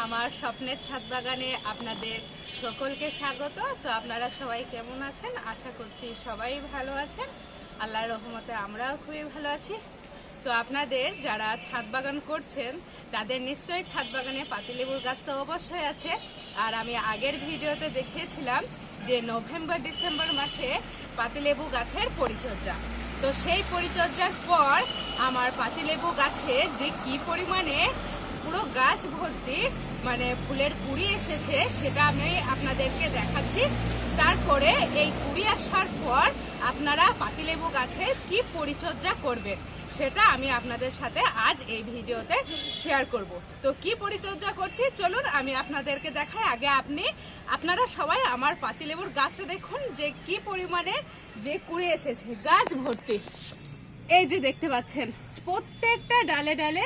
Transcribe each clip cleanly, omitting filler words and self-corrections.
আমার স্বপ্নের ছাদ বাগানে আপনাদের সকলকে স্বাগত। তো আপনারা সবাই কেমন আছেন? আশা করছি সবাই ভালো আছেন। আল্লাহর রহমতে আমরাও খুবই ভালো আছি। তো আপনাদের যারা ছাদ বাগান করছেন তাদের নিশ্চয়ই ছাদ বাগানে পাতিলেবুর গাছ তো অবশ্যই আছে। আর আমি আগের ভিডিওতে দেখিয়েছিলাম যে নভেম্বর ডিসেম্বর মাসে পাতিলেবু গাছের পরিচর্যা। তো সেই পরিচর্যার পর আমার পাতিলেবু গাছে যে কি পরিমাণে পুরো গাছ ভর্তি মানে ফুলের কুড়ি এসেছে সেটা আমি আপনাদেরকে দেখাচ্ছি। তারপরে এই কুড়ি আসার পর আপনারা পাতিলেবু গাছের কি পরিচর্যা করবেন সেটা আমি আপনাদের সাথে আজ এই ভিডিওতে শেয়ার করব। তো কি পরিচর্যা করছি চলুন আমি আপনাদেরকে দেখাই। আগে আপনারা সবাই আমার পাতিলেবুর গাছটা দেখুন যে কি পরিমাণে যে কুড়ি এসেছে, গাছ ভর্তি। এই যে দেখতে পাচ্ছেন প্রত্যেকটা ডালে ডালে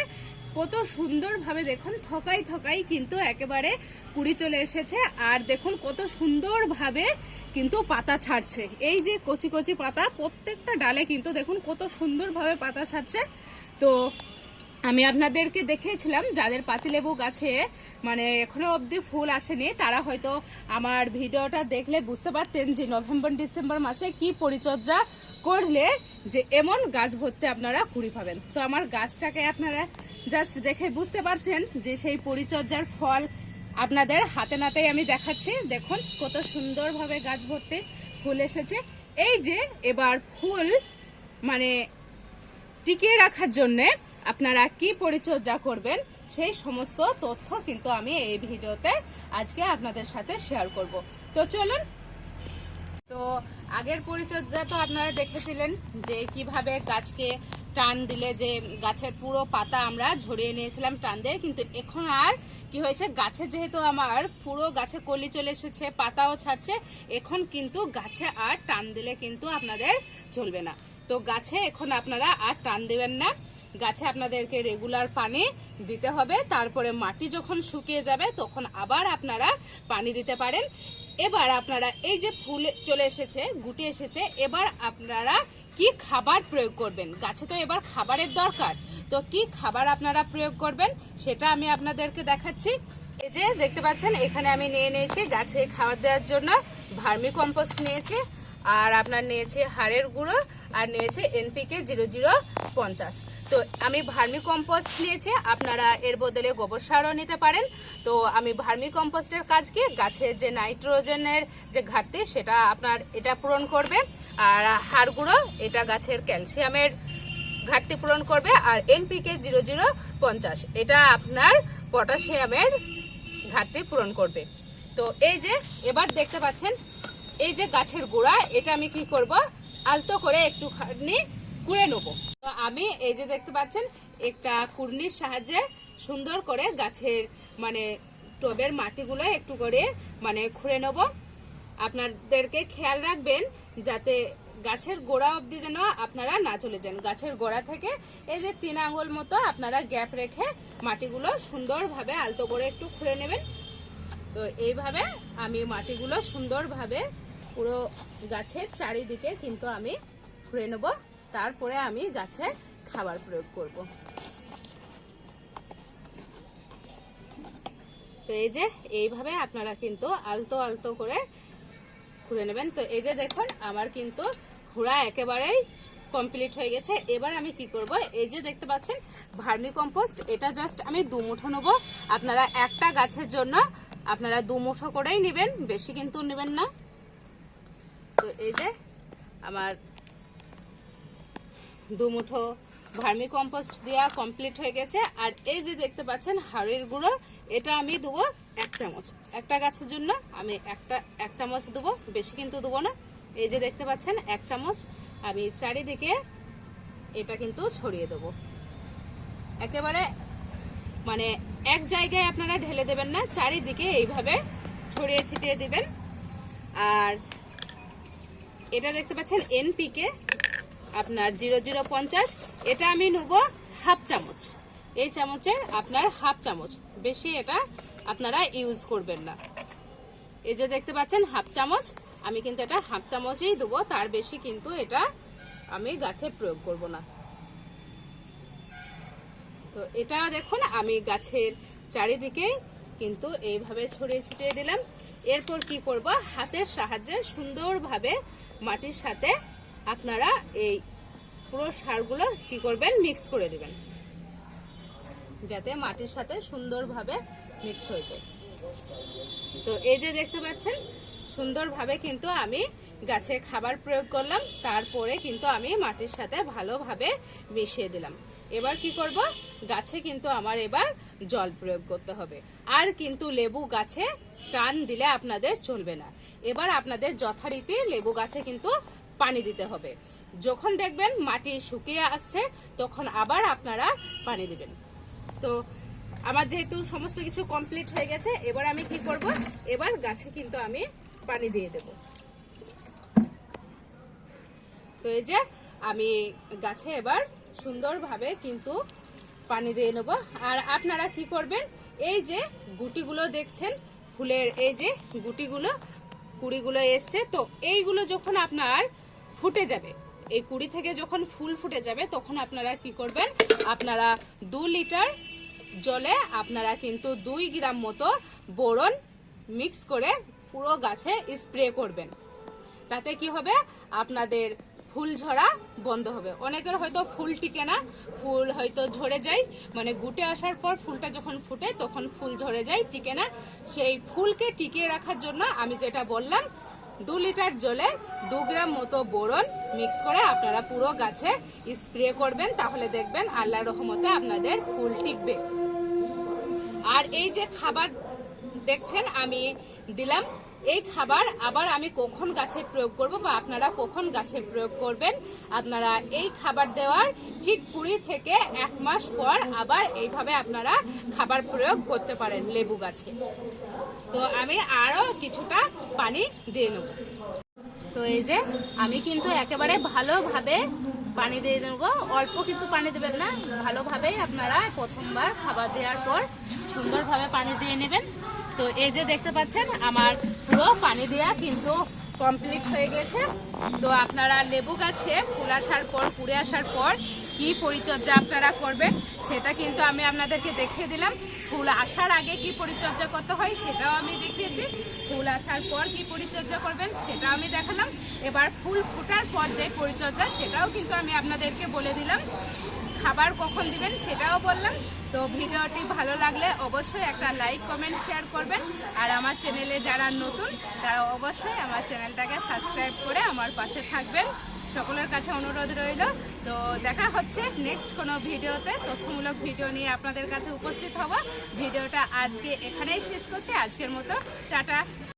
কত সুন্দরভাবে দেখুন থকাই থকাই কিন্তু একেবারে কুড়ি চলে এসেছে। আর দেখুন কত সুন্দরভাবে কিন্তু পাতা ছাড়ছে। এই যে কচি কচি পাতা প্রত্যেকটা ডালে কিন্তু দেখুন কত সুন্দরভাবে পাতা ছাড়ছে। তো আমি আপনাদেরকে দেখিয়েছিলাম যাদের পাতিলেবু গাছে মানে এখনো অবধি ফুল আসেনি তারা হয়তো আমার ভিডিওটা দেখলে বুঝতে পারতেন যে নভেম্বর ডিসেম্বর মাসে কি পরিচর্যা করলে যে এমন গাছ ভর্তি আপনারা কুড়ি পাবেন। তো আমার গাছটাকে আপনারা জাস্ট দেখে বুঝতে পারছেন যে সেই পরিচর্যার ফল আপনাদের হাতে নাতেই আমি দেখাচ্ছি। দেখুন কত সুন্দরভাবে গাছ ভর্তি ফুল এসেছে। এই যে এবার ফুল মানে টিকিয়ে রাখার জন্যে আপনারা কি পরিচর্যা করবেন সেই সমস্ত তথ্য কিন্তু আমি এই ভিডিওতে আজকে আপনাদের সাথে শেয়ার করব। তো চলুন। তো আগের পরিচর্যা তো আপনারা দেখেছিলেন যে কিভাবে গাছকে টান দিলে যে গাছের পুরো পাতা আমরা ঝরিয়ে নিয়েছিলাম টান দিয়ে। কিন্তু এখন আর কি হয়েছে, গাছে যেহেতু আমার পুরো গাছে কলি চলে এসেছে, পাতাও ছাড়ছে, এখন কিন্তু গাছে আর টান দিলে কিন্তু আপনাদের চলবে না। তো গাছে এখন আপনারা আর টান দেবেন না, গাছে আপনাদেরকে রেগুলার পানি দিতে হবে। তারপরে মাটি যখন শুকিয়ে যাবে তখন আবার আপনারা পানি দিতে পারেন। এবার আপনারা এই যে ফুল চলে এসেছে, গুটি এসেছে, এবার আপনারা কি খাবার প্রয়োগ করবেন, গাছে তো এবার খাবারের দরকার। তো কি খাবার আপনারা প্রয়োগ করবেন সেটা আমি আপনাদেরকে দেখাচ্ছি। এই যে দেখতে পাচ্ছেন এখানে আমি নিয়ে নিয়েছি গাছে খাবার দেওয়ার জন্য ভার্মি কম্পোস্ট নিয়েছি, আর আপনার নিয়েছি হাড়ের গুঁড়ো, আর নিয়েছে NPK 0050। তো আমি ভার্মি কম্পোস্ট নিয়েছি, আপনারা এর বদলে গোবর সারও নিতে পারেন। তো আমি ভার্মি কম্পোস্টের কাজ কি, গাছের যে নাইট্রোজেনের যে ঘাটতি সেটা আপনার এটা পূরণ করবে, আর হাড় গুঁড়ো এটা গাছের ক্যালসিয়ামের ঘাটতি পূরণ করবে, আর NPK 0050 এটা আপনার পটাশিয়ামের ঘাটতি পূরণ করবে। তো এই যে এবার দেখতে পাচ্ছেন এই যে গাছের গোড়া, এটা আমি কি করব, আলতো করে একটুখানি কুড়ে নেব। তো আমি এই যে দেখতে পাচ্ছেন একটা কুড়নির সাহায্যে সুন্দর করে গাছের মানে টবের মাটিগুলো একটু করে মানে খুঁড়ে নেব। আপনাদেরকে খেয়াল রাখবেন যাতে গাছের গোড়া অবধি যেন আপনারা না চলে যান। গাছের গোড়া থেকে এই যে 3 আঙ্গুল মতো আপনারা গ্যাপ রেখে মাটিগুলো সুন্দরভাবে আলতো করে একটু খুঁড়ে নেবেন। তো এইভাবে আমি মাটিগুলো সুন্দরভাবে পুরো গাছের চারিদিকে কিন্তু আমি খুঁড়ে নেব। তারপরে আমি গাছে খাবার প্রয়োগ করব। তো এই যে এইভাবে আপনারা কিন্তু আলতো আলতো করে খুঁড়ে নেবেন। তো এই যে দেখুন আমার কিন্তু খুঁড়া একেবারেই কমপ্লিট হয়ে গেছে। এবার আমি কি করব, এই যে দেখতে পাচ্ছেন ভার্মি কম্পোস্ট, এটা জাস্ট আমি 2 মুঠো নেব। আপনারা একটা গাছের জন্য আপনারা 2 মুঠো করেই নেবেন, বেশি কিন্তু নেবেন না। তো এই যে আমার 2 মুঠো ভার্মি কম্পোস্ট দেওয়া কমপ্লিট হয়ে গেছে। আর এই যে দেখতে পাচ্ছেন হাড়ের গুঁড়ো, এটা আমি দেবো 1 চামচ। একটা গাছের জন্য আমি 1 চামচ দেবো, বেশি কিন্তু দেবো না। এই যে দেখতে পাচ্ছেন 1 চামচ আমি চারিদিকে এটা কিন্তু ছড়িয়ে দেবো। একেবারে মানে এক জায়গায় আপনারা ঢেলে দেবেন না, চারিদিকে এইভাবে ছড়িয়ে ছিটিয়ে দিবেন। আর এটা দেখতে পাচ্ছেন NPK আপনার 0050, এটা আমি নেব 1/2 চামচ। এই চামচের আপনার 1/2 চামচ, বেশি এটা আপনারা ইউজ করবেন না। এই যে দেখতে পাচ্ছেন 1/2 চামচ, আমি কিন্তু এটা 1/2 চামচই দেবো, তার বেশি কিন্তু এটা আমি গাছে প্রয়োগ করব না। তো এটা দেখুন আমি গাছের চারিদিকে কিন্তু এইভাবে ছড়িয়ে ছিটিয়ে দিলাম। এরপর কি করব, হাতের সাহায্যে সুন্দরভাবে মাটির সাথে আপনারা এই পুরো সারগুলো কি করবেন, মিক্স করে দিবেন, যাতে মাটির সাথে সুন্দরভাবে মিক্স হয়ে যায়। তো এই যে দেখতে পাচ্ছেন সুন্দরভাবে কিন্তু আমি গাছে খাবার প্রয়োগ করলাম, তারপরে কিন্তু আমি মাটির সাথে ভালোভাবে মিশিয়ে দিলাম। এবার কি করব, গাছে কিন্তু আমার এবার জল প্রয়োগ করতে হবে। আর কিন্তু লেবু গাছে টান দিলে আপনাদের চলবে না। এবার আপনাদের যথারীতি লেবু গাছে কিন্তু পানি দিতে হবে। যখন দেখবেন মাটি শুকিয়ে আসছে তখন আবার আপনারা পানি দিবেন। তো আমার যেহেতু সমস্ত কিছু কমপ্লিট হয়ে গেছে, এবার আমি কি করব, এবার গাছে কিন্তু আমি পানি দিয়ে দেব। তো এই যে আমি গাছে এবার সুন্দরভাবে কিন্তু পানি দিয়ে নেব। আর আপনারা কি করবেন, এই যে গুটিগুলো দেখছেন ফুলের, এই যে গুটিগুলো কুড়িগুলো এসছে, তো এইগুলো যখন আপনার ফুটে যাবে, এই কুড়ি থেকে যখন ফুল ফুটে যাবে তখন আপনারা কি করবেন, আপনারা 2 লিটার জলে আপনারা কিন্তু 2 গ্রাম মতো বোরন মিক্স করে পুরো গাছে স্প্রে করবেন। তাতে কি হবে, আপনাদের ফুল ঝরা বন্ধ হবে। অনেকের হয়তো ফুল টিকে না, ফুল হয়তো ঝরে যায়, মানে গুটে আসার পর ফুলটা যখন ফুটে তখন ফুল ঝরে যায়, টিকে না। সেই ফুলকে টিকিয়ে রাখার জন্য আমি যেটা বললাম, 2 লিটার জলে 2 গ্রাম মতো বোরন মিক্স করে আপনারা পুরো গাছে স্প্রে করবেন, তাহলে দেখবেন আল্লাহর রহমতে আপনাদের ফুল টিকবে। আর এই যে খাবার দেখছেন আমি দিলাম, এই খাবার আবার আমি কখন গাছে প্রয়োগ করব বা আপনারা কখন গাছে প্রয়োগ করবেন, আপনারা এই খাবার দেওয়ার ঠিক 20 থেকে 1 মাস পর আবার এইভাবে আপনারা খাবার প্রয়োগ করতে পারেন লেবু গাছে। তো আমি আরো কিছুটা পানি দিয়ে নেব। তো এই যে আমি কিন্তু একেবারে ভালোভাবে পানি দিয়ে দেব, অল্প কিন্তু পানি দেবেন না, ভালোভাবেই আপনারা প্রথমবার খাবার দেওয়ার পর সুন্দরভাবে পানি দিয়ে নেবেন। তো এই যে দেখতে পাচ্ছেন আমার পুরো পানি দেওয়া কিন্তু কমপ্লিট হয়ে গেছে। তো আপনারা লেবু গাছে ফুল আসার পর, কুড়ে আসার পর কি পরিচর্যা আপনারা করবেন সেটা কিন্তু আমি আপনাদেরকে দেখিয়ে দিলাম। ফুল আসার আগে কি পরিচর্যা করতে হয় সেটাও আমি দেখিয়েছি, ফুল আসার পর কি পরিচর্যা করবেন সেটাও আমি দেখালাম। এবার ফুল ফোটার পর যে পরিচর্যা সেটাও কিন্তু আমি আপনাদেরকে বলে দিলাম, খাবার কখন দিবেন সেটাও বললাম। তো ভিডিওটি ভালো লাগলে অবশ্যই একটা লাইক, কমেন্ট, শেয়ার করবেন। আর আমার চ্যানেলে যারা নতুন তারা অবশ্যই আমার চ্যানেলটাকে সাবস্ক্রাইব করে আমার পাশে থাকবেন, সকলের কাছে অনুরোধ রইল। তো দেখা হচ্ছে নেক্সট কোনো ভিডিওতে, তথ্যমূলক ভিডিও নিয়ে আপনাদের কাছে উপস্থিত হব। ভিডিওটা আজকে এখানেই শেষ করছি, আজকের মতো টাটা।